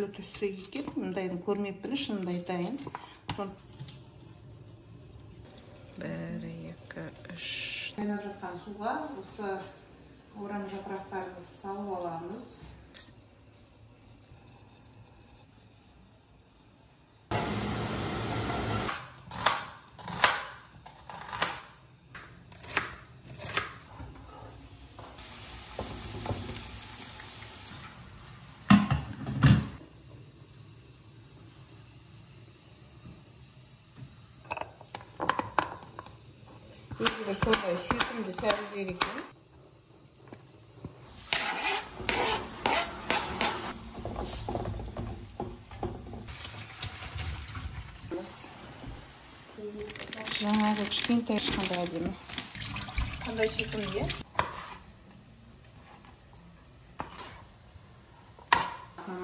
түрі түссе екен. Мұндайын көрмеппін, шынымды айтайын. 1, 2, 3. Қайнап жатқан суға осы орам жапырақтарымызды салып аламыз. Өзі сондай сүйкімді сәбіздер екен. Жаңағы кішкентай ешқандай әдемі. Қандай сүйкімді?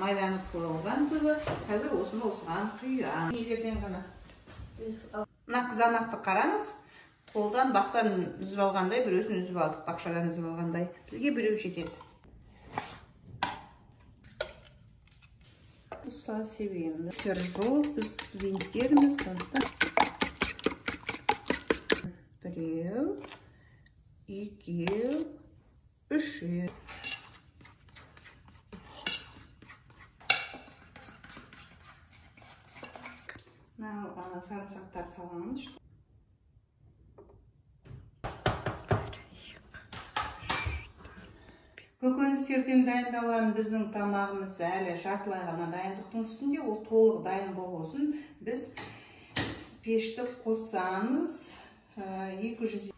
Майланып болған түгі, қазір осыны осыған құям. Нелерден ғана? Мына қызанақты қараңыз. Қолдан бақтан үзіп алғандай, біреусін үзіп алдық, бақшадан үзіп алғандай. Бізге біреу жетеді. Ұса себеміз. Сержол, біз студенттеріміз. 1, 2, 3. Sarımsақтарды саламыз. Көкөністерден дайындалған біздің тамағымыз әлі жартылай ғана дайындықтың үстінде, ол толық дайын болғасын біз пешті қоссаңыз 200.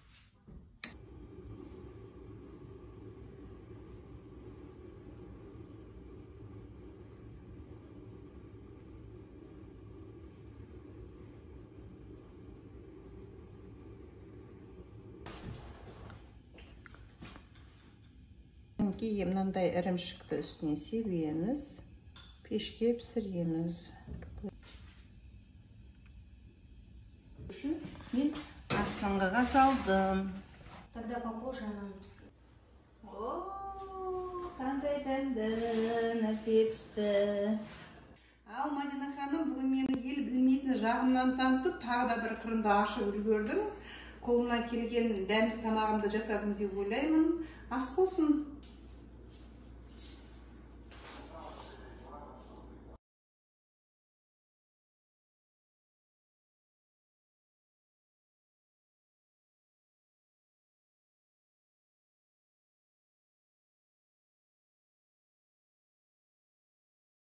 Мынандай ірімшікті үстіне себеміз, пешке пісіреміз. Мен астыңғыға салдым. Тогда попозже она пісті. Қандай дәмді нәрсе пісті. Ал Мадина ханым бүгін мені ел білмейтін жағымнан танытып, тағы да бір қырымды ашып үлгердің. Қолымнан келген дәмді тамағымды жасадым деп ойлаймын. Ас болсын.